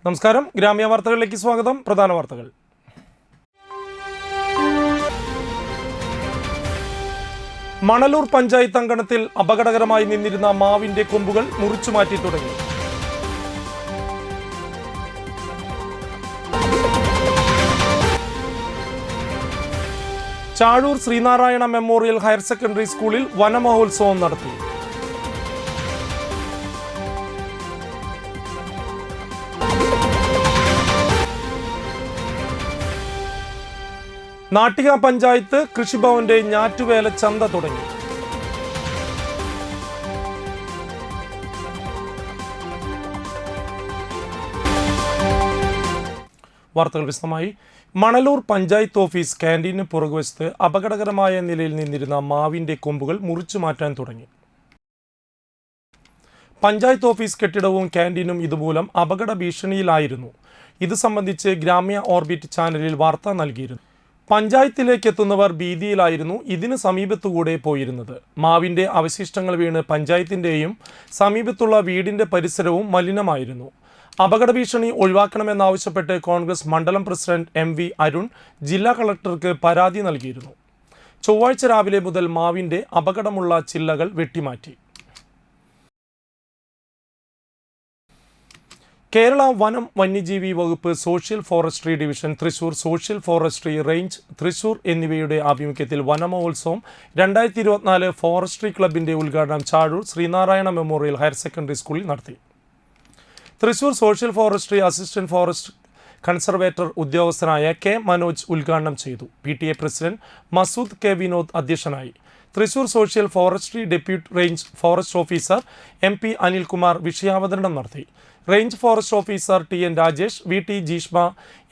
നമസ്കാരം, ഗ്രാമീയ വാർത്തകളിലേക്ക് സ്വാഗതം. പ്രധാന വാർത്തകൾ. മണലൂർ പഞ്ചായത്ത് അങ്കണത്തിൽ അപകടകരമായി നിന്നിരുന്ന മാവിന്റെ കൊമ്പുകൾ മുറിച്ചുമാറ്റി തുടങ്ങി. Chazhoor Sreenarayana memorial higher secondary സ്കൂളിൽ വനമഹോത്സവം നടത്തി. നാട്ടിക പഞ്ചായത്ത് കൃഷിഭവന്റെ ഞാറ്റുവേല ചന്ത തുടങ്ങി. വാർത്തകൾ വിശദമായി. മണലൂർ പഞ്ചായത്ത് ഓഫീസ് ക്യാൻറ്റീന് പുറകുവശത്ത് അപകടകരമായ നിലയിൽ നിന്നിരുന്ന മാവിന്റെ കൊമ്പുകൾ മുറിച്ചു മാറ്റാൻ തുടങ്ങി. പഞ്ചായത്ത് ഓഫീസ് കെട്ടിടവും ക്യാൻറ്റീനും ഇതുമൂലം അപകട ഭീഷണിയിലായിരുന്നു. ഇത് സംബന്ധിച്ച് ഗ്രാമ്യ ഓർബിറ്റ് ചാനലിൽ വാർത്ത നൽകിയിരുന്നു. പഞ്ചായത്തിലേക്ക് എത്തുന്നവർ ഭീതിയിലായിരുന്നു ഇതിന് സമീപത്തുകൂടെ പോയിരുന്നത്. മാവിന്റെ അവശിഷ്ടങ്ങൾ വീണ് പഞ്ചായത്തിന്റെയും സമീപത്തുള്ള വീടിന്റെ പരിസരവും മലിനമായിരുന്നു. അപകട ഭീഷണി ഒഴിവാക്കണമെന്നാവശ്യപ്പെട്ട് കോൺഗ്രസ് മണ്ഡലം പ്രസിഡന്റ് MV അരുൺ ജില്ലാ കളക്ടർക്ക് പരാതി നൽകിയിരുന്നു. ചൊവ്വാഴ്ച രാവിലെ മുതൽ മാവിന്റെ അപകടമുള്ള ചില്ലകൾ വെട്ടിമാറ്റി. കേരള വനം വന്യജീവി വകുപ്പ് social forestry division Thrissur, social forestry range Thrissur എന്നിവയുടെ ആഭിമുഖ്യത്തിൽ വനമഹോത്സവം 2024 ഫോറസ്ട്രി ക്ലബിന്റെ ഉദ്ഘാടനം Chazhoor Sreenarayana memorial higher secondary സ്കൂളിൽ നടത്തി. Thrissur social forestry assistant forest conservator ഉദ്യോഗസ്ഥനായ K മനോജ് ഉദ്ഘാടനം ചെയ്തു. PTA president Masood K Vinod അധ്യക്ഷനായി. Thrissur social forestry deputy range forest officer MP Anilkumar വിഷയാവതരണം നടത്തി. Range forest officer TN Rajesh, VT Jeeshma,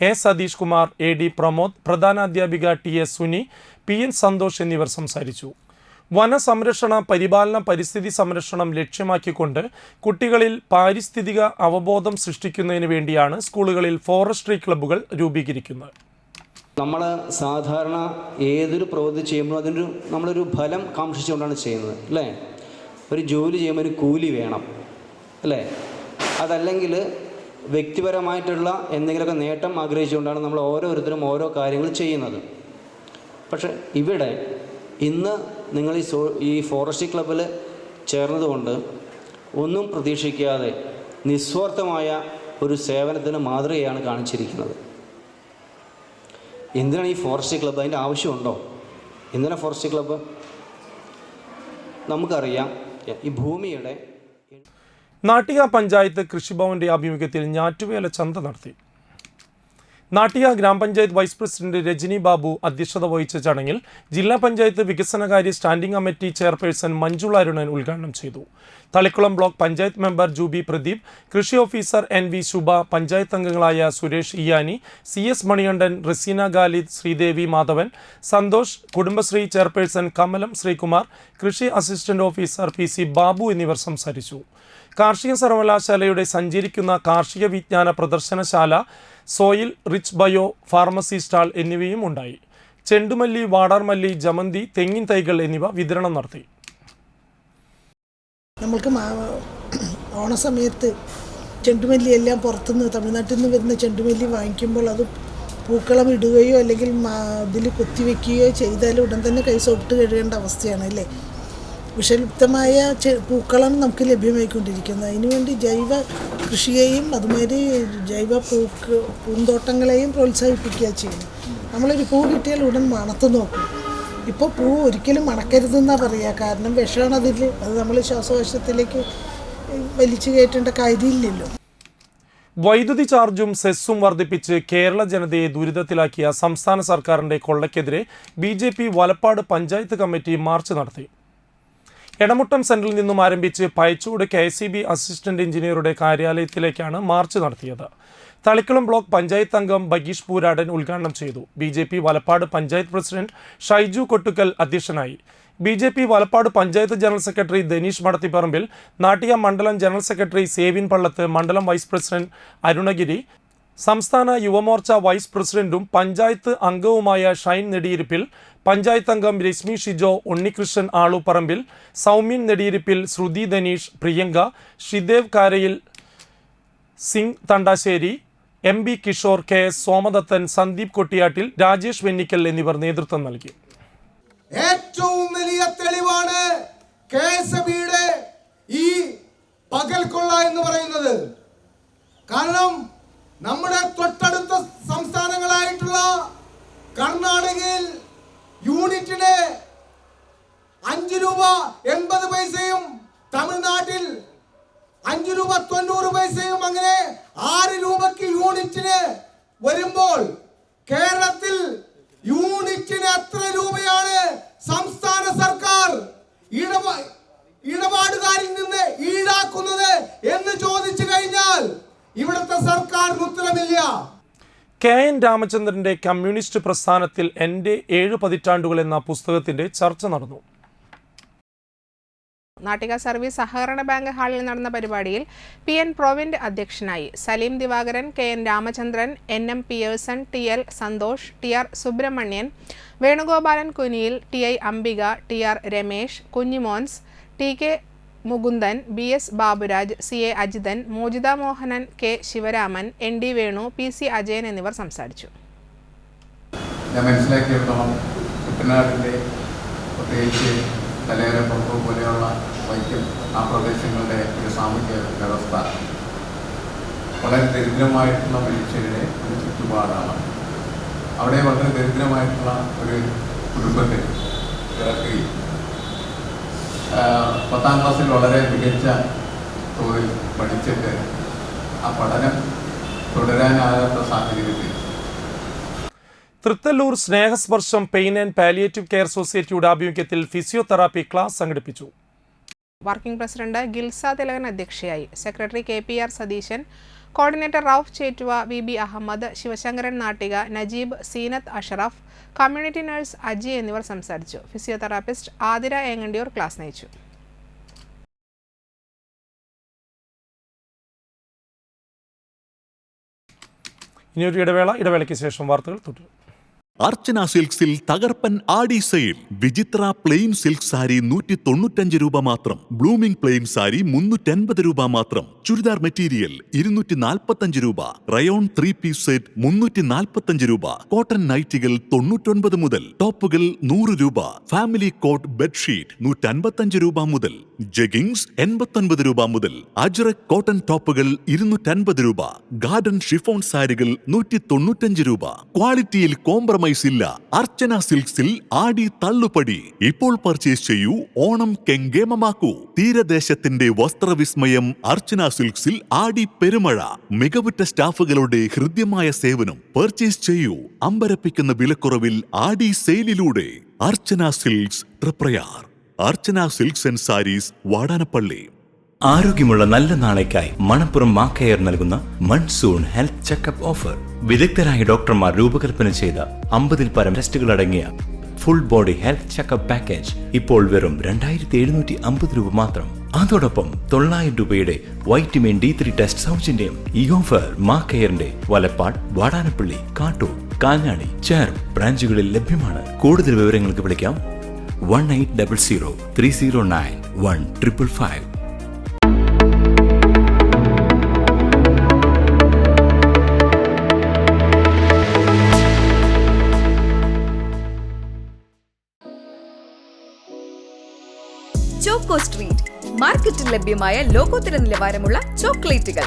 A Satheesh Kumar, AD Pramod, പ്രധാനാധ്യാപിക TS സുനി, PN സന്തോഷ് എന്നിവർ സംസാരിച്ചു. വനസംരക്ഷണ പരിപാലന പരിസ്ഥിതി സംരക്ഷണം ലക്ഷ്യമാക്കിക്കൊണ്ട് കുട്ടികളിൽ പാരിസ്ഥിതിക അവബോധം സൃഷ്ടിക്കുന്നതിന് വേണ്ടിയാണ് സ്കൂളുകളിൽ ഫോറസ്ട്രി ക്ലബ്ബുകൾ രൂപീകരിക്കുന്നത്. നമ്മൾ സാധാരണ ഏതൊരു പ്രവൃത്തി ചെയ്യുമ്പോഴും നമ്മളൊരു ഫലം കാക്ഷിച്ചുകൊണ്ടാണ് ചെയ്യുന്നത്, അല്ലേ? ഒരു ജോലി ചെയ്യുമ്പോൾ ഒരു കൂലി വേണം, അല്ലേ? അതല്ലെങ്കിൽ വ്യക്തിപരമായിട്ടുള്ള എന്തെങ്കിലുമൊക്കെ നേട്ടം ആഗ്രഹിച്ചുകൊണ്ടാണ് നമ്മൾ ഓരോരുത്തരും ഓരോ കാര്യങ്ങൾ ചെയ്യുന്നത്. പക്ഷേ ഇവിടെ ഇന്ന് നിങ്ങൾ ഈ ഫോറസ്ട്രി ക്ലബ്ബിൽ ചേർന്നതുകൊണ്ട് ഒന്നും പ്രതീക്ഷിക്കാതെ നിസ്വാർത്ഥമായ ഒരു സേവനത്തിന് മാതൃകയാണ് കാണിച്ചിരിക്കുന്നത്. എന്തിനാണ് ഈ ഫോറസ്ട്രി ക്ലബ്ബ്? അതിൻ്റെ ആവശ്യമുണ്ടോ? എന്തിനാണ് ഫോറസ്ട്രി ക്ലബ്ബ്? നമുക്കറിയാം, ഈ ഭൂമിയുടെ നാട്ടിക പഞ്ചായത്ത് കൃഷിഭവന്റെ ആഭിമുഖ്യത്തിൽ ഞാറ്റുവേല ചന്ത നടത്തി. നാട്ടിക ഗ്രാമപഞ്ചായത്ത് വൈസ് പ്രസിഡന്റ് രജനി ബാബു അധ്യക്ഷത വഹിച്ച ചടങ്ങിൽ ജില്ലാ പഞ്ചായത്ത് വികസനകാര്യ standing committee chairperson Manjula Arunan ഉദ്ഘാടനം ചെയ്തു. തളിക്കുളം ബ്ലോക്ക് പഞ്ചായത്ത് മെമ്പർ ജൂബി പ്രദീപ്, കൃഷി ഓഫീസർ NV ശുഭ, പഞ്ചായത്ത് അംഗങ്ങളായ സുരേഷ് ഇയാനി, CS മണികണ്ഠൻ, റസീന ഖാലിദ്, ശ്രീദേവി മാധവൻ, സന്തോഷ്, കുടുംബശ്രീ ചെയർപേഴ്സൺ കമലം ശ്രീകുമാർ, കൃഷി അസിസ്റ്റന്റ് ഓഫീസർ PC ബാബു എന്നിവർ സംസാരിച്ചു. കാർഷിക സർവകലാശാലയുടെ സഞ്ചരിക്കുന്ന കാർഷിക വിജ്ഞാന പ്രദർശനശാല, soil rich bio pharmacy stall എന്നിവയും ഉണ്ടായി. ചെണ്ടുമല്ലി, വാടാർമല്ലി, ജമന്തി, തെങ്ങിൻ തൈകൾ എന്നിവ വിതരണം നടത്തി. നമ്മൾക്ക് ഓണസമയത്ത് ചെണ്ടുമല്ലി എല്ലാം പുറത്തുനിന്ന് തമിഴ്നാട്ടിൽ നിന്ന് വരുന്ന ചെണ്ടുമല്ലി വാങ്ങിക്കുമ്പോൾ അത് പൂക്കളം ഇടുകയോ അല്ലെങ്കിൽ ഇതിൽ കുത്തിവെക്കുകയോ ചെയ്താൽ ഉടൻ തന്നെ കൈ സോപ്പിട്ട് കഴുകേണ്ട അവസ്ഥയാണ്, അല്ലേ? വിഷലിപ്തമായ പൂക്കളാണ് നമുക്ക് ലഭ്യമായിക്കൊണ്ടിരിക്കുന്നത്. അതിനുവേണ്ടി ജൈവ കൃഷിയെയും അതുമാതിരി ജൈവ പൂന്തോട്ടങ്ങളെയും പ്രോത്സാഹിപ്പിക്കുക ചെയ്യണം. നമ്മളൊരു പൂ കിട്ടിയാൽ ഉടൻ മണത്ത് നോക്കും. ഇപ്പോൾ പൂ ഒരിക്കലും മണക്കരുതെന്നാണ് പറയുക, കാരണം വിഷമാണ് അതിൽ. അത് നമ്മൾ ശ്വാസകോശത്തിലേക്ക് വലിച്ചു കയറ്റേണ്ട കാര്യമില്ലല്ലോ. വൈദ്യുതി ചാർജും സെസ്സും വർദ്ധിപ്പിച്ച് കേരള ജനതയെ ദുരിതത്തിലാക്കിയ സംസ്ഥാന സർക്കാരിന്റെ കൊള്ളയ്ക്കെതിരെ BJP Valappad panchayat committee March നടത്തി. എടമുട്ടം സെന്ററിൽ നിന്നും ആരംഭിച്ച് പയച്ചൂട് KSEB അസിസ്റ്റന്റ് എഞ്ചിനീയറുടെ കാര്യാലയത്തിലേക്കാണ് മാർച്ച് നടത്തിയത്. തളിക്കുളം ബ്ലോക്ക് പഞ്ചായത്ത് അംഗം ബഗീഷ് പൂരാടൻ ഉദ്ഘാടനം ചെയ്തു. BJP വലപ്പാട് പഞ്ചായത്ത് പ്രസിഡന്റ് ഷൈജു കൊട്ടുക്കൽ അധ്യക്ഷനായി. BJP Valappad panchayat general secretary Dhaneesh Madathipparambil, Nattika മണ്ഡലം ജനറൽ സെക്രട്ടറി സേവിൻ പള്ളത്ത്, മണ്ഡലം വൈസ് പ്രസിഡന്റ് അരുണഗിരി, സംസ്ഥാന യുവമോർച്ച വൈസ് പ്രസിഡന്റും പഞ്ചായത്ത് അംഗവുമായ ഷൈൻ നെടിയിരിപ്പിൽ, പഞ്ചായത്ത് അംഗം Reshmi Shijo, Unnikrishnan Aluparambil, Soumyan Nediyirippil, Sruthi Dhaneesh, Priyanka, Sreedev Karayil, Singh Thandasseri, M B Kishore, K S Somadathan, Sandeep Kottiyattil, Rajesh Vennikkal എന്നിവർ നേതൃത്വം നൽകി. ഏറ്റവും വലിയ തെളിവാണ് കെഎസ്എബിയുടെ ഈ പകൽക്കൊള്ള എന്ന് പറയുന്നത്. കാരണം നമ്മുടെ തൊട്ടടുത്ത സംസ്ഥാനങ്ങളായിട്ടുള്ള കർണാടകയിൽ യൂണിറ്റിന് 5 രൂപ 80 പൈസയും തമിഴ്നാട്ടിൽ 5 രൂപ 90 പൈസയും അങ്ങനെ 6 രൂപയ്ക്ക് യൂണിറ്റിന് വരുമ്പോൾ കേരളത്തിൽ യൂണിറ്റിന് എത്ര രൂപയാണ് സംസ്ഥാന സർക്കാർ ഇടപാടുകാരിൽ നിന്ന് ഈടാക്കുന്നത് എന്ന് ചോദിച്ചു കഴിഞ്ഞാൽ ഇവിടുത്തെ സർക്കാരിന് ഉത്തരമില്ല. കെ എൻ രാമചന്ദ്രന്റെ കമ്മ്യൂണിസ്റ്റ് പ്രസ്ഥാനത്തിൽ എൻ്റെ 7 പതിറ്റാണ്ടുകൾ എന്ന പുസ്തകത്തിന്റെ ചർച്ച നടന്നു. നാട്ടിക സർവീസ് സഹകരണ ബാങ്ക് ഹാളിൽ നടന്ന പരിപാടിയിൽ PN പ്രൊവിന്റ് അധ്യക്ഷനായി. Saleem Divakaran, KN Ramachandran, NM Pearson, TL Santhosh, TR Subrahmanyan, Venugopalan Kuniyil, TI Ambika, TR Ramesh, Kunjimons, TK Mukundan, BS Baburaj, CA Ajithan, Mojitha Mohanan, K Sivaraman, ND Venu, PC Ajayan എന്നിവർ സംസാരിച്ചു. ഞാൻ മനസ്സിലാക്കിയിടത്തോളം കുട്ടനാടിൻ്റെ പ്രത്യേകിച്ച് തലയോരപ്പുറത്ത് പോലെയുള്ള വൈക്കം ആ പ്രദേശങ്ങളുടെ ഒരു സാമൂഹ്യ വ്യവസ്ഥ വളരെ ദരിദ്രമായിട്ടുള്ള മനുഷ്യരുടെ ഒരു ചുറ്റുപാടാണ്. അവിടെ വളരെ ദരിദ്രമായിട്ടുള്ള ഒരു കുടുംബത്തിൽ ഇറക്കുകയും 10ാം ക്ലാസ്സിൽ വളരെ മികച്ച തോതിൽ പഠിച്ചിട്ട് ആ പഠനം തുടരാനാകാത്ത സാഹചര്യത്തിൽ Thrithallur Snehasparsham pain and palliative care സൊസൈറ്റിയുടെ ആഭിമുഖ്യത്തിൽ ഫിസിയോതെറാപ്പി ക്ലാസ് സംഘടിപ്പിച്ചു. വർക്കിംഗ് പ്രസിഡന്റ് ഗിൽസ തിലകൻ അധ്യക്ഷയായി. Secretary KPR Satheesan, coordinator Rauf Chettuva, VB Ahammed, Sivasankaran Nattika, Najeeb, Seenath Ashraf, community nurse Aji എന്നിവർ സംസാരിച്ചു. ഫിസിയോതെറാപ്പിസ്റ്റ് ആതിര ഏങ്ങണ്ടിയൂർ ക്ലാസ് നയിച്ചു. ഇനിയൊരു ഇടവേളയ്ക്ക് ശേഷം വാർത്തകൾ തുടരും. അർച്ചന സിൽക്സിൽ തകർപ്പൻ ആടി സെയിൽ. വിചിത്ര പ്ലെയിൻ സിൽക്ക് സാരി 195 രൂപ മാത്രം. ബ്ലൂമിംഗ് പ്ലെയിൻ സാരി 350 രൂപ മാത്രം. ചുരിദാർ മെറ്റീരിയൽ 245 രൂപ. റയോൺ 3 പീസ് സെറ്റ് 345 രൂപ. കോട്ടൺ നൈറ്റികൾ 99 മുതൽ. ടോപ്പുകൾ 100 രൂപ. ഫാമിലി കോട്ട് ബെഡ്ഷീറ്റ് 155 രൂപ മുതൽ. ജഗിങ്സ് 89 രൂപ മുതൽ. അജ്രക് കോട്ടൺ ടോപ്പുകൾ 250 രൂപ. ഗാർഡൻ ഷിഫോൺ സാരികൾ 195 രൂപ. ക്വാളിറ്റിയിൽ കോംപ്രമൈസ് ഇല്ല. അർച്ചന സിൽക്സിൽ ആടി തള്ളുപടി. ഇപ്പോൾ പർച്ചേസ് ചെയ്യൂ, ഓണം കെങ്കേമമാക്കൂ. തീരദേശത്തിന്റെ വസ്ത്രവിസ്മയം അർച്ചന സിൽക്സിൽ ആടി പെരുമഴ. മികവുറ്റ സ്റ്റാഫുകളുടെ ഹൃദ്യമായ സേവനം. പർച്ചേസ് ചെയ്യൂ അമ്പരപ്പിക്കുന്ന വിലക്കുറവിൽ ആടി സെയിലിലൂടെ. Archana silks Triprayar. Archana silks and sarees Vadanappally. ആരോഗ്യമുള്ള നല്ല നാളേക്കായി മണപ്പുറം മാക്കയർ നൽകുന്ന മൺസൂൺ ഹെൽത്ത് ചെക്കപ്പ് ഓഫർ. വിദഗ്ധരായ ഡോക്ടർമാർ രൂപകൽപ്പന ചെയ്ത 50-ൽ പരം ടെസ്റ്റുകൾ അടങ്ങിയ full body health checkup package ഇപ്പോൾ വെറും 2750 രൂപ മാത്രം. അതോടൊപ്പം 900 രൂപയുടെ വൈറ്റമിൻ D3 ടെസ്റ്റ് സൗജന്യം. ഈ ഓഫർ മാക്കയറിന്റെ വലപ്പാട്, വാടാനപ്പള്ളി, കാട്ടൂർ, കാഞ്ഞാണി, ചേർ ബ്രാഞ്ചുകളിൽ ലഭ്യമാണ്. കൂടുതൽ വിവരങ്ങൾക്ക് വിളിക്കാം 1800 309 1555. ചോക്കോ സ്ട്രീറ്റ് മാർക്കറ്റിൽ ലഭ്യമായ ലോകോത്തര നിലവാരമുള്ള ചോക്ലേറ്റുകൾ,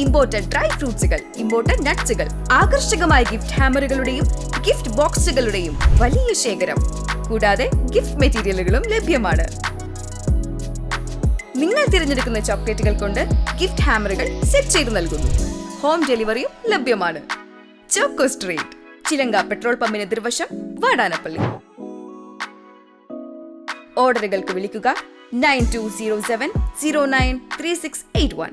ഇമ്പോർട്ടഡ് ഡ്രൈ ഫ്രൂട്ട്സുകൾ, ഇമ്പോർട്ടഡ് നട്ട്സുകൾ, ആകർഷകമായ ഗിഫ്റ്റ് ഹാമറുകളുടെയും ഗിഫ്റ്റ് ബോക്സുകളുടെയും വലിയ ശേഖരം. കൂടാതെ ഗിഫ്റ്റ് മെറ്റീരിയലുകളും ലഭ്യമാണ്. നിങ്ങൾ തിരഞ്ഞെടുക്കുന്ന ചോക്ലേറ്റുകൾ കൊണ്ട് ഗിഫ്റ്റ് ഹാമറുകൾ സെറ്റ് ചെയ്തു നൽകുന്നു. ഹോം ഡെലിവറിയും ലഭ്യമാണ്. ചോക്കോ സ്ട്രീറ്റ്, ചിലങ്ക പെട്രോൾ പമ്പിന് എതിർവശം, വാടാനപ്പള്ളി. ഓർഡറുകൾക്ക് വിളിക്കുക 9207093681.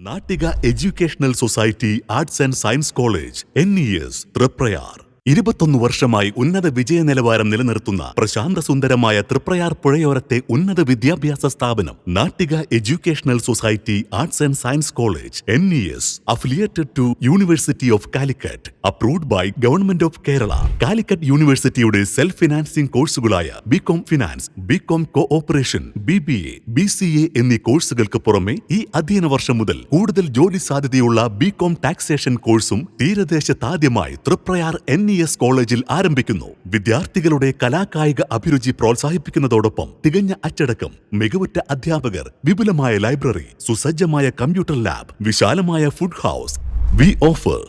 Nattika educational society arts and science college NES Thriprayar. 21 വർഷമായി ഉന്നത വിജയ നിലവാരം നിലനിർത്തുന്ന പ്രശാന്ത സുന്ദരമായ തൃപ്രയാർ പുഴയോരത്തെ ഉന്നത വിദ്യാഭ്യാസ സ്ഥാപനം Nattika educational society arts and science college NES affiliated to University of Calicut, approved by Government of Kerala. Calicut യൂണിവേഴ്സിറ്റിയുടെ സെൽഫ് ഫിനാൻസിംഗ് കോഴ്സുകളായ BCom finance, BCom cooperation, BBA, BCA എന്നീ കോഴ്സുകൾക്ക് പുറമെ ഈ അധ്യയന വർഷം മുതൽ കൂടുതൽ ജോലി സാധ്യതയുള്ള BCom ടാക്സേഷൻ കോഴ്സും തീരദേശത്താദ്യമായി തൃപ്രയാർ NES കോളേജിൽ ആരംഭിക്കുന്നു. വിദ്യാർത്ഥികളുടെ കലാകായിക അഭിരുചി പ്രോത്സാഹിപ്പിക്കുന്നതോടൊപ്പം തികഞ്ഞ അച്ചടക്കം, മികവുറ്റ അധ്യാപകർ, വിപുലമായ ലൈബ്രറി, സുസജ്ജമായ കമ്പ്യൂട്ടർ ലാബ്, വിശാലമായ food house. V offer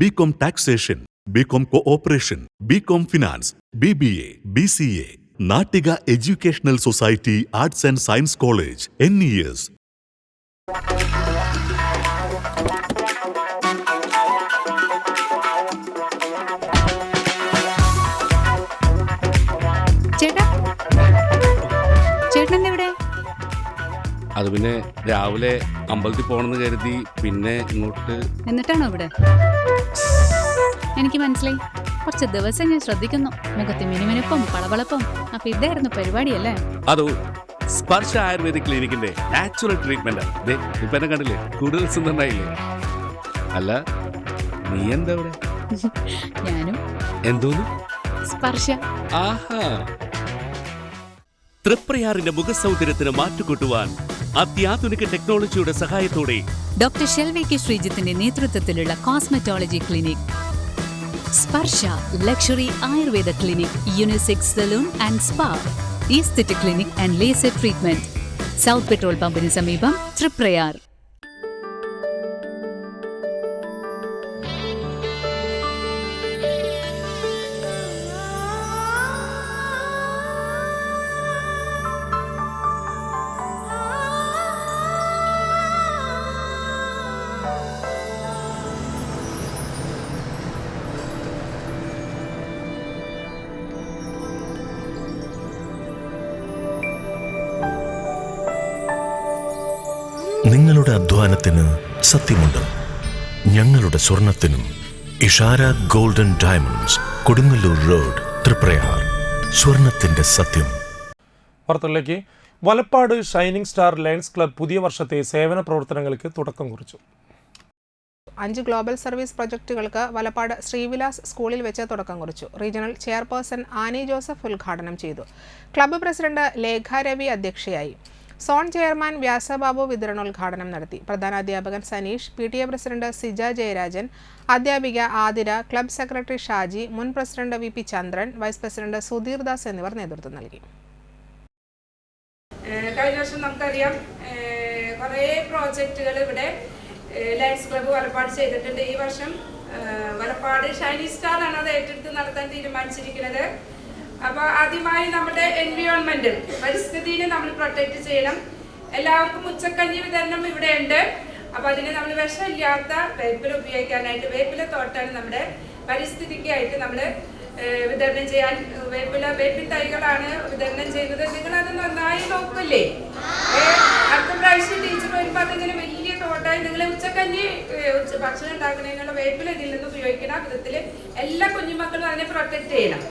BCom taxation, BCom cooperation, BCom finance, BBA, BCA. Nattika educational society arts and science college NES. അത് പിന്നെ രാവിലെ അമ്പലത്തിൽ പോകണമെന്ന് കരുതി പിന്നെ ഇങ്ങോട്ട്. എന്നിട്ടാണോ ഇവിടെ? എനിക്ക് മനസ്സിലായി. കുറച്ച് ദിവസം ഞാൻ ശ്രദ്ധിക്കുന്നു. മുഖത്തെ മിനുമിനുപ്പം പളവളപ്പം. അപ്പൊ ഇതായിരുന്നു പരിപാടിയല്ലേ? അതോ സ്പർശ ആയുർവേദിക് ക്ലിനിക്കിന്റെ നാച്ചുറൽ ട്രീറ്റ്മെന്റ്. ഇപ്പൊ എന്നെ കണ്ടില്ലേ, കൂടുതൽ സുന്ദരനായില്ലേ? അല്ല, നീ എന്താ ഇവിടെ? ഞാനും. എന്തോന്നു? സ്പർശ. ആഹാ. തൃപ്രയാറിന്റെ മുഖസൗന്ദര്യത്തിന് മാറ്റുകൂട്ടുവാൻ അത്യാധുനിക ടെക്നോളജിയുടെ സഹായത്തോടെ ഡോക്ടർ ഷെൽവി കെ ശ്രീജിത്തിന്റെ നേതൃത്വത്തിലുള്ള cosmetology clinic Sparsha luxury Ayurveda clinic, unisex salon and spa, aesthetic clinic and laser treatment, south petrol പമ്പിന് സമീപം, തൃപ്രയാർ. നിങ്ങളുടെ അധ്വാനത്തിന് സത്യമുണ്ട്. ഞങ്ങളുടെ സ്വർണത്തിനും. Ishara golden diamonds, Kodungallur road, Triprayar. സ്വർണത്തിന്റെ സത്യം. വാർത്തകളിലേക്ക്. Valappad shining star lions club പുതിയ വർഷത്തെ സേവന പ്രവർത്തനങ്ങൾക്ക് തുടക്കം കുറിച്ചു. 5 ഗ്ലോബൽ സർവീസ് പ്രൊജക്ടുകൾക്ക് വലപ്പാട് ശ്രീവിലാസ് സ്കൂളിൽ വെച്ച് തുടക്കം കുറിച്ചു. റീജിയണൽ ചെയർപേഴ്സൺ ആനി ജോസഫ് ഉദ്ഘാടനം ചെയ്തു. ക്ലബ്ബ് പ്രസിഡന്റ് ലേഖ രവി അധ്യക്ഷയായി. സോൺ ചെയർമാൻ വ്യാസബാബു വിതരണോദ്ഘാടനം നടത്തി. പ്രധാനാധ്യാപകൻ സനീഷ്, PTA പ്രസിഡന്റ് സിജ ജയരാജൻ, അധ്യാപിക ആതിര, ക്ലബ്ബ് സെക്രട്ടറി ഷാജി, മുൻ പ്രസിഡന്റ് VP ചന്ദ്രൻ, വൈസ് പ്രസിഡന്റ് സുധീർ ദാസ് എന്നിവർ നേതൃത്വം നൽകി. കഴിഞ്ഞ വർഷം നമുക്കറിയാം കുറേ പ്രോജക്റ്റുകൾ ഇവിടെ ലയൺസ് ക്ലബ്ബ് വലപ്പാട് ചെയ്തിട്ടുണ്ട്. ഈ വർഷം വലപ്പാട് ഷൈനിങ് സ്റ്റാർ ആണ് അത് ഏറ്റെടുത്ത് നടത്താൻ തീരുമാനിച്ചിരിക്കുന്നത്. അപ്പോൾ ആദ്യമായി നമ്മുടെ എൻവിയോൺമെന്റ്, പരിസ്ഥിതിയെ നമ്മൾ പ്രൊട്ടക്ട് ചെയ്യണം. എല്ലാവർക്കും ഉച്ചക്കഞ്ഞി വിതരണം ഇവിടെ ഉണ്ട്. അപ്പോൾ അതിന് നമ്മൾ വിഷമില്ലാത്ത വേപ്പില ഉപയോഗിക്കാനായിട്ട് വേപ്പില തോട്ടാണ് നമ്മുടെ പരിസ്ഥിതിക്കായിട്ട് നമ്മൾ വിതരണം ചെയ്യാൻ. വേപ്പിൻ തൈകളാണ് വിതരണം ചെയ്യുന്നത്. നിങ്ങളത് നന്നായി നോക്കില്ലേ? അടുത്ത പ്രാവശ്യം ടീച്ചർ വരുമ്പോൾ അതിങ്ങനെ വലിയ തോട്ടായി നിങ്ങൾ ഉച്ചക്കഞ്ഞി ഭക്ഷണം ഉണ്ടാക്കുന്നതിനുള്ള വേപ്പില ഇതിൽ നിന്ന് ഉപയോഗിക്കുന്ന വിധത്തിൽ എല്ലാ കുഞ്ഞുമക്കളും അതിനെ പ്രൊട്ടക്ട് ചെയ്യണം.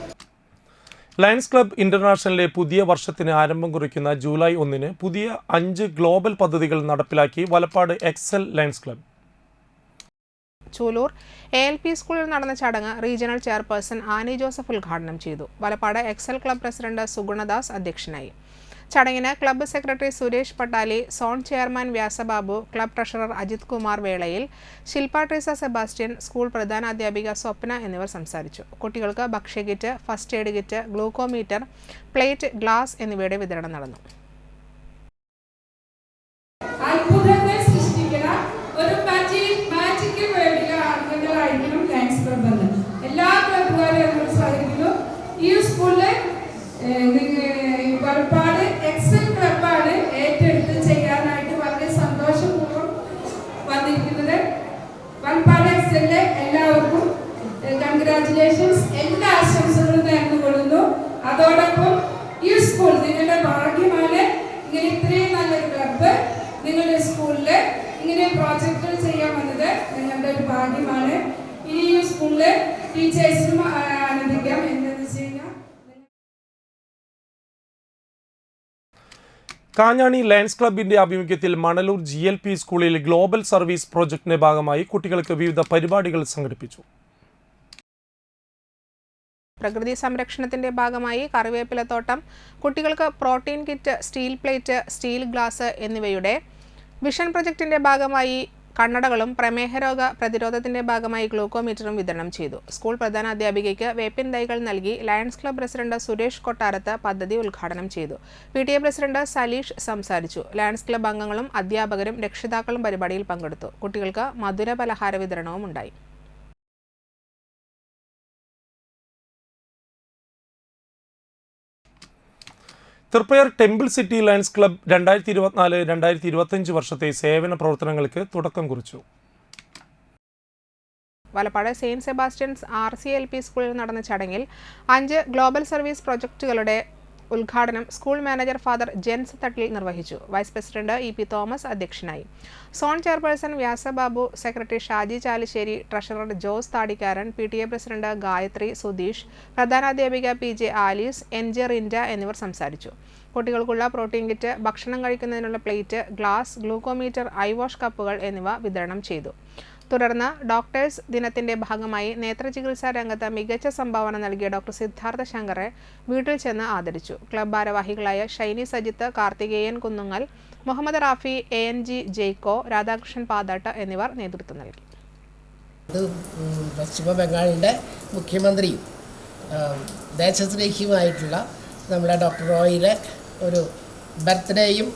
ലയൺസ് ക്ലബ്ബ് ഇന്റർനാഷണലിലെ പുതിയ വർഷത്തിന് ആരംഭം കുറിക്കുന്ന ജൂലൈ 1-ന് പുതിയ 5 ഗ്ലോബൽ പദ്ധതികൾ നടപ്പിലാക്കി Valappad Excel Lions Club. Choolur ALP സ്കൂളിൽ നടന്ന ചടങ്ങ് റീജിയണൽ ചെയർപേഴ്സൺ ആനി ജോസഫ് ഉദ്ഘാടനം ചെയ്തു. Valappad excel club president Sugunadas അധ്യക്ഷനായി. ചടങ്ങിന് club secretary Suresh Pattali, zone chairman Vyasababu, club treasurer Ajith Kumar വേളയിൽ, ശില്പ ട്രീസ സെബാസ്റ്റ്യൻ, സ്കൂൾ പ്രധാനാധ്യാപിക സ്വപ്ന എന്നിവർ സംസാരിച്ചു. കുട്ടികൾക്ക് ഭക്ഷ്യകിറ്റ്, first aid kit, glucometer, plate, glass എന്നിവയുടെ വിതരണം നടന്നു. എല്ലാ ക്ലബ്ബുകാരും സഹായിക്കുന്നു. ഈ സ്കൂളിൽ വലപ്പാട് എക്സൽ ക്ലബ്ബാണ് ഏറ്റെടുത്ത് ചെയ്യാനായിട്ട് വളരെ സന്തോഷപൂർവ്വം വന്നിരിക്കുന്നത്. വലപ്പാട് എക്സലിലെ എല്ലാവർക്കും കൺഗ്രാറ്റുലേഷൻസ്, എല്ലാ ആശംസകളും നേർന്നുകൊള്ളുന്നു. അതോടൊപ്പം ഈ സ്കൂൾ നിങ്ങളുടെ ഭാഗ്യമാണ്. ഇങ്ങനെ ഇത്രയും നല്ലൊരു ക്ലബ്ബ് നിങ്ങളുടെ സ്കൂളിൽ ഇങ്ങനെ പ്രോജക്റ്റുകൾ ചെയ്യാൻ വന്നത് നിങ്ങളുടെ ഒരു ഭാഗ്യമാണ്. ഇനി ഈ സ്കൂളിൽ ടീച്ചേഴ്സിനും ആനന്ദിക്കാം. എന്താണെന്ന് വെച്ച് കഴിഞ്ഞാൽ കാഞ്ഞാണി ലയൺസ് ക്ലബിന്റെ ആഭിമുഖ്യത്തിൽ മണലൂർ GLP സ്കൂളിൽ ഗ്ലോബൽ സർവീസ് പ്രോജക്ടിന്റെ ഭാഗമായി കുട്ടികൾക്ക് വിവിധ പരിപാടികൾ സംഘടിപ്പിച്ചു. പ്രകൃതി സംരക്ഷണത്തിന്റെ ഭാഗമായി കറിവേപ്പിലത്തോട്ടം, കുട്ടികൾക്ക് protein kit, steel plate, steel glass എന്നിവയുടെ വിഷൻ പ്രൊജക്ടിന്റെ ഭാഗമായി കണ്ണടകളും പ്രമേഹരോഗ പ്രതിരോധത്തിന്റെ ഭാഗമായി ഗ്ലൂക്കോമീറ്ററും വിതരണം ചെയ്തു. സ്കൂൾ പ്രധാനാധ്യാപികയ്ക്ക് വേപ്പിൻ തൈകൾ നൽകി lions club president Suresh Kottarath പദ്ധതി ഉദ്ഘാടനം ചെയ്തു. PTA പ്രസിഡന്റ് സലീഷ് സംസാരിച്ചു. ലയൺസ് ക്ലബ് അംഗങ്ങളും അധ്യാപകരും രക്ഷിതാക്കളും പരിപാടിയിൽ പങ്കെടുത്തു. കുട്ടികൾക്ക് മധുര പലഹാര വിതരണവും ഉണ്ടായി. Triprayar temple city lions club 2024-2025 വർഷത്തെ സേവന പ്രവർത്തനങ്ങൾക്ക് തുടക്കം കുറിച്ചു. വലപ്പാട് സെയിന്റ് സെബാസ്റ്റ്യൻസ് RCLP സ്കൂളിൽ നടന്ന ചടങ്ങിൽ 5 ഗ്ലോബൽ സർവീസ് പ്രൊജക്ടുകളുടെ ഉദ്ഘാടനം school manager father Jens Thattil നിർവഹിച്ചു. വൈസ് പ്രസിഡന്റ് EP തോമസ് അധ്യക്ഷനായി. Zone chairperson Vyasababu, secretary Shaji Chalissery, treasurer Jose Thadikkaran, PTA president Gayathri Sudheesh, പ്രധാനാധ്യാപിക PJ ആലീസ്, NJ റിൻഡ എന്നിവർ സംസാരിച്ചു. കുട്ടികൾക്കുള്ള പ്രോട്ടീൻ കിറ്റ്, ഭക്ഷണം കഴിക്കുന്നതിനുള്ള പ്ലേറ്റ്, ഗ്ലാസ്, ഗ്ലൂക്കോമീറ്റർ, ഐവാഷ് കപ്പുകൾ എന്നിവ വിതരണം ചെയ്തു. തുടർന്ന് ഡോക്ടേഴ്സ് ദിനത്തിന്റെ ഭാഗമായി നേത്രചികിത്സാ രംഗത്ത് മികച്ച സംഭാവന നൽകിയ ഡോക്ടർ സിദ്ധാർത്ഥ ശങ്കറെ വീട്ടിൽ ചെന്ന് ആദരിച്ചു. ക്ലബ് ഭാരവാഹികളായ ഷൈനി സജിത്ത്, കാർത്തികേയൻ കുന്നുങ്ങൽ, മുഹമ്മദ് റാഫി, ANG ജെയ്ക്കോ, രാധാകൃഷ്ണൻ പാതാട്ട് എന്നിവർ നേതൃത്വം നൽകി. പശ്ചിമ ബംഗാളിൻ്റെ മുഖ്യമന്ത്രിയും ദേശസ്നേഹിയുമായിട്ടുള്ള നമ്മുടെ ഡോക്ടർ റോയിലെ ഒരു ബർത്ത്ഡേയും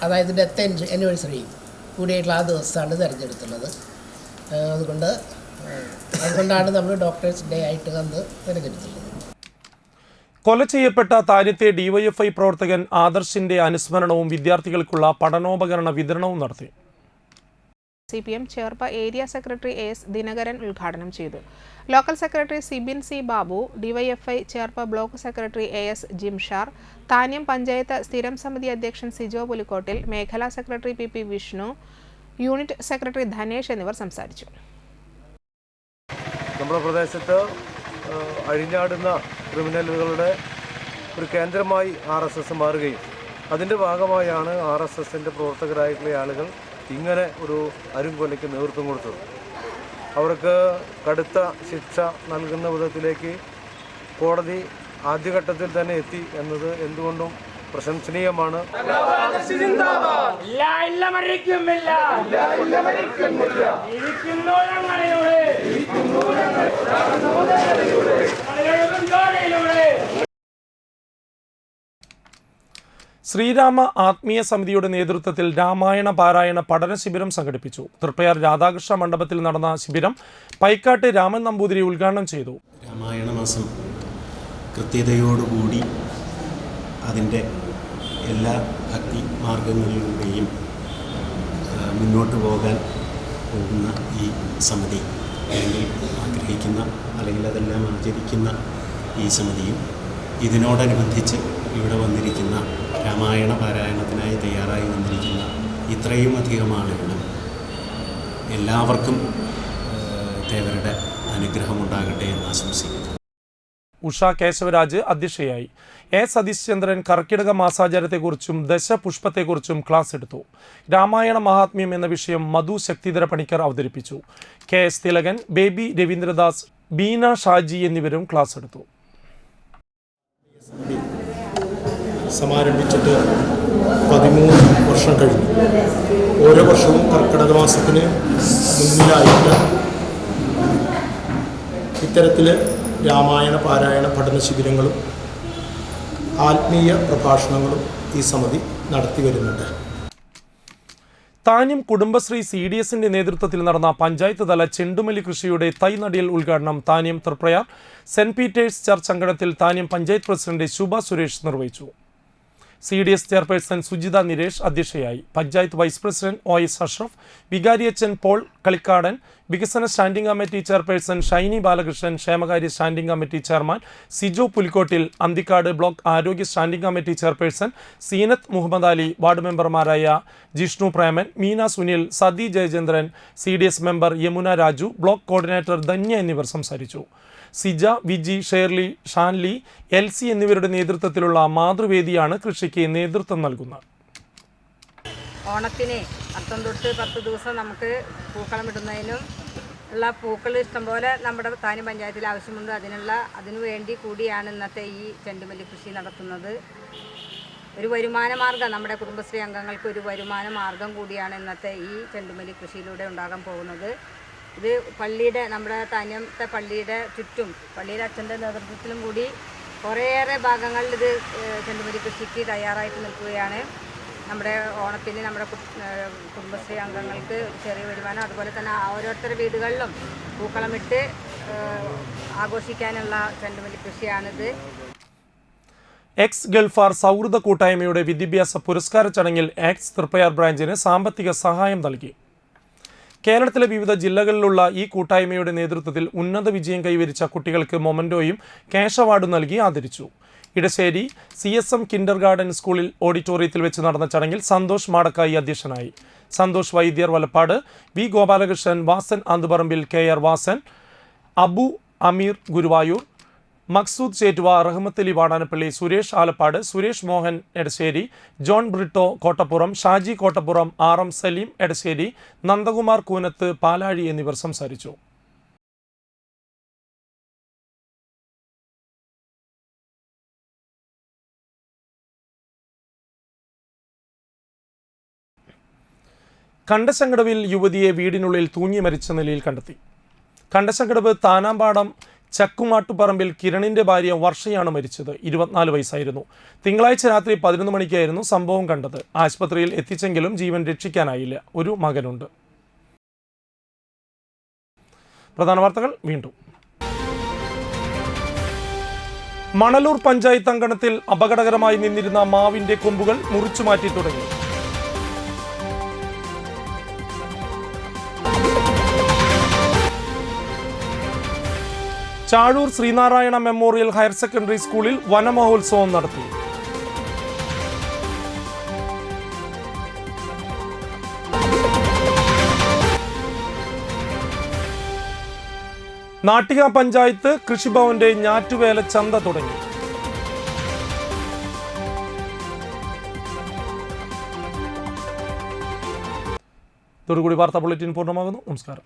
അതായത് ഡെത്ത് ആനിവേഴ്സറിയും കൂടിയായിട്ടുള്ള ആ ദിവസമാണ് തിരഞ്ഞെടുത്തുള്ളത്. അതുകൊണ്ടാണ് നമ്മൾ ഡോക്ടേഴ്സ് ഡേ ആയിട്ട് അന്ന് തിരഞ്ഞെടുത്തുള്ളത്. കൊല ചെയ്യപ്പെട്ട താര്യത്തെ DYFI പ്രവർത്തകൻ ആദർശിന്റെ അനുസ്മരണവും വിദ്യാർത്ഥികൾക്കുള്ള പഠനോപകരണ വിതരണവും നടത്തി. CPM Cherpa area secretary AS Dinakaran ഉദ്ഘാടനം ചെയ്തു. Local secretary Sibin C Babu, DYFI Cherpa block secretary AS Jimshar, Thanyam panchayat സ്ഥിരം സമിതി അധ്യക്ഷൻ സിജോ പുലിക്കോട്ടിൽ, മേഖലാ secretary PP Vishnu, unit secretary Dhanesh എന്നിവർ സംസാരിച്ചു. നമ്മുടെ പ്രദേശത്ത് അഴിഞ്ഞാടുന്ന ക്രിമിനലുകളുടെ ഒരു കേന്ദ്രമായി RSS മാറുകയും അതിൻ്റെ ഭാഗമായാണ് RSSൻ്റെ പ്രവർത്തകരായിട്ടുള്ള ആളുകൾ ഇങ്ങനെ ഒരു അരുംകൊലയ്ക്ക് നേതൃത്വം കൊടുത്തത്. അവർക്ക് കടുത്ത ശിക്ഷ നൽകുന്ന വിധത്തിലേക്ക് കോടതി ആദ്യഘട്ടത്തിൽ തന്നെ എത്തി എന്നത് എന്തുകൊണ്ടും പ്രശംസനീയമാണ്. ശ്രീരാമ ആത്മീയ സമിതിയുടെ നേതൃത്വത്തിൽ രാമായണ പാരായണ പഠന ശിബിരം സംഘടിപ്പിച്ചു. തൃപ്പയാർ രാധാകൃഷ്ണ മണ്ഡപത്തിൽ നടന്ന ശിബിരം പൈക്കാട്ട് രാമൻ നമ്പൂതിരി ഉദ്ഘാടനം ചെയ്തു. രാമായണ മാസം കൃത്യതയോടുകൂടി അതിൻ്റെ എല്ലാ ഭക്തി മാർഗങ്ങളിലൂടെയും മുന്നോട്ട് പോകുന്ന ഈ സമിതി അല്ലെങ്കിൽ ആഗ്രഹിക്കുന്ന അല്ലെങ്കിൽ അതെല്ലാം ആചരിക്കുന്ന ഈ സമിതിയും ഇതിനോടനുബന്ധിച്ച് ഇവിടെ വന്നിരിക്കുന്ന രാമായണ പാരായണത്തിനായി തയ്യാറായി വന്നിരിക്കുന്ന ഇത്രയും അധികം ആളുകളും എല്ലാവർക്കും ദേവരുടെ അനുഗ്രഹമുണ്ടാകട്ടെ എന്ന് ആശംസിക്കുന്നു. ഉഷ കേശവരാജ് അധ്യക്ഷയായി. A സതീശ്ചന്ദ്രൻ കർക്കിടക മാസാചാരത്തെക്കുറിച്ചും ദശപുഷ്പത്തെക്കുറിച്ചും ക്ലാസ് എടുത്തു. രാമായണ മഹാത്മ്യം എന്ന വിഷയം മധു ശക്തിധര പണിക്കർ അവതരിപ്പിച്ചു. KS തിലകൻ, ബേബി രവീന്ദ്രദാസ്, ബീന ഷാജി എന്നിവരും ക്ലാസ് എടുത്തു. സമാരംഭിച്ചിട്ട് 13 വർഷം കഴിഞ്ഞു. ഓരോ വർഷവും കർക്കിടക മാസത്തിന് മുന്നിലായിട്ട് ഇത്തരത്തിൽ രാമായണ പാരായണ പഠന ശിബിരങ്ങളും ആത്മീയ പ്രഭാഷണങ്ങളും ഈ സമിതി നടത്തി വരുന്നുണ്ട്. താന്യം കുടുംബശ്രീ CDSന്റെ നേതൃത്വത്തിൽ നടന്ന പഞ്ചായത്ത് തല ചെണ്ടുമല്ലി കൃഷിയുടെ തൈ നടിയൽ ഉദ്ഘാടനം Thanyam Triprayar Saint Peter's church അങ്കണത്തിൽ താന്യം പഞ്ചായത്ത് പ്രസിഡന്റ് ശുഭ സുരേഷ് നിർവഹിച്ചു. CDS ചെയർപേഴ്സൺ സുജിത നിരേഷ് അധ്യക്ഷയായി. Panchayat vice president OS Ashraf, വികാരിയച്ചൻ പോൾ കളിക്കാടൻ, വികസന standing committee chairperson Shiny Balakrishnan, ക്ഷേമകാര്യ standing committee chairman Sijo Pulikkottil, Anthikkad block ആരോഗ്യ standing committee chairperson Seenath Muhammad Ali, ward മെമ്പർമാരായ Jishnu Preman, Meena Sunil, Sathi Jayachandran, CDS member Yamuna Raju, block coordinator Dhanya എന്നിവർ സംസാരിച്ചു. സിജ, വിജി, ഷേർലി, ഷാൻലി, എൽസി എന്നിവരുടെ നേതൃത്വത്തിലുള്ള മാതൃവേദിയാണ് കൃഷിക്ക് നേതൃത്വം നൽകുന്നത്. ഓണത്തിന് അത്തം തൊട്ട് 10 ദിവസം നമുക്ക് പൂക്കളം ഇടുന്നതിനും ഉള്ള പൂക്കൾ ഇഷ്ടംപോലെ നമ്മുടെ താനി പഞ്ചായത്തിൽ ആവശ്യമുണ്ട്. അതിനു വേണ്ടി കൂടിയാണ് ഇന്നത്തെ ഈ ചെണ്ടുമല്ലി കൃഷി നടത്തുന്നത്. ഒരു വരുമാന മാർഗ്ഗം, നമ്മുടെ കുടുംബശ്രീ അംഗങ്ങൾക്ക് ഒരു വരുമാന മാർഗ്ഗം കൂടിയാണ് ഇന്നത്തെ ഈ ചെണ്ടുമല്ലി കൃഷിയിലൂടെ ഉണ്ടാകാൻ പോകുന്നത്. ഇത് നമ്മുടെ താന്യത്തെ പള്ളിയുടെ ചുറ്റും പള്ളിയുടെ അച്ഛൻ്റെ നേതൃത്വത്തിലും കൂടി കുറേയേറെ ഭാഗങ്ങളിൽ ഇത് ചെണ്ടുമല്ലി കൃഷിക്ക് തയ്യാറായിട്ട് നിൽക്കുകയാണ്. നമ്മുടെ ഓണത്തിന് നമ്മുടെ കുടുംബശ്രീ അംഗങ്ങൾക്ക് ചെറിയ വരുമാനം, അതുപോലെ തന്നെ ഓരോരുത്തരുടെ വീടുകളിലും പൂക്കളമിട്ട് ആഘോഷിക്കാനുള്ള ചെണ്ടുമല്ലി കൃഷിയാണിത്. എക്സ് ഗൾഫാർ സൗഹൃദ കൂട്ടായ്മയുടെ വിദ്യാഭ്യാസ പുരസ്കാര ചടങ്ങിൽ എക്സ് തൃപ്പയാർ ബ്രാഞ്ചിന് സാമ്പത്തിക സഹായം നൽകി. കേരളത്തിലെ വിവിധ ജില്ലകളിലുള്ള ഈ കൂട്ടായ്മയുടെ നേതൃത്വത്തിൽ ഉന്നത വിജയം കൈവരിച്ച കുട്ടികൾക്ക് മൊമൻറ്റോയും ക്യാഷ് അവാർഡും നൽകി ആദരിച്ചു. ഇടശ്ശേരി CSM കിൻഡർ ഗാർഡൻ സ്കൂളിൽ ഓഡിറ്റോറിയത്തിൽ വെച്ച് നടന്ന ചടങ്ങിൽ സന്തോഷ് മാടക്കായി അധ്യക്ഷനായി. സന്തോഷ് വൈദ്യർ വലപ്പാട്, വി ഗോപാലകൃഷ്ണൻ, വാസൻ ആന്തുപറമ്പിൽ, KR വാസൻ, അബു അമീർ ഗുരുവായൂർ, മക്സൂദ് ചേറ്റുവ, റഹ്മത്തലി വാടാനപ്പള്ളി, സുരേഷ് ആലപ്പാട്, സുരേഷ് മോഹൻ എടശ്ശേരി, ജോൺ ബ്രിട്ടോ കോട്ടപ്പുറം, ഷാജി കോട്ടപ്പുറം, RM സലീം എടശ്ശേരി, നന്ദകുമാർ കൂനത്ത്, പാലാഴി എന്നിവർ സംസാരിച്ചു. കണ്ടശങ്കടവിൽ യുവതിയെ വീടിനുള്ളിൽ തൂങ്ങി മരിച്ച നിലയിൽ കണ്ടെത്തി. കണ്ടശങ്കടവ് താനാമ്പാടം ചക്കുമാട്ടുപറമ്പിൽ കിരണിന്റെ ഭാര്യ വർഷയാണ് മരിച്ചത്. 24 വയസ്സായിരുന്നു. തിങ്കളാഴ്ച രാത്രി 11 മണിക്കായിരുന്നു സംഭവം കണ്ടത്. ആശുപത്രിയിൽ എത്തിച്ചെങ്കിലും ജീവൻ രക്ഷിക്കാനായില്ല. ഒരു മകനുണ്ട്. പ്രധാന വാർത്തകൾ വീണ്ടും. മണലൂർ പഞ്ചായത്ത് അങ്കണത്തിൽ അപകടകരമായി നിന്നിരുന്ന മാവിന്റെ കൊമ്പുകൾ മുറിച്ചുമാറ്റി തുടങ്ങി. Chazhoor Sreenarayana memorial higher secondary സ്കൂളിൽ വനമഹോത്സവം നടത്തി. നാട്ടിക പഞ്ചായത്ത് കൃഷിഭവന്റെ ഞാറ്റുവേല ചന്ത തുടങ്ങി. ഇതോടുകൂടി വാർത്താ ബുള്ളറ്റിൻ പൂർണ്ണമാകുന്നു. നമസ്കാരം.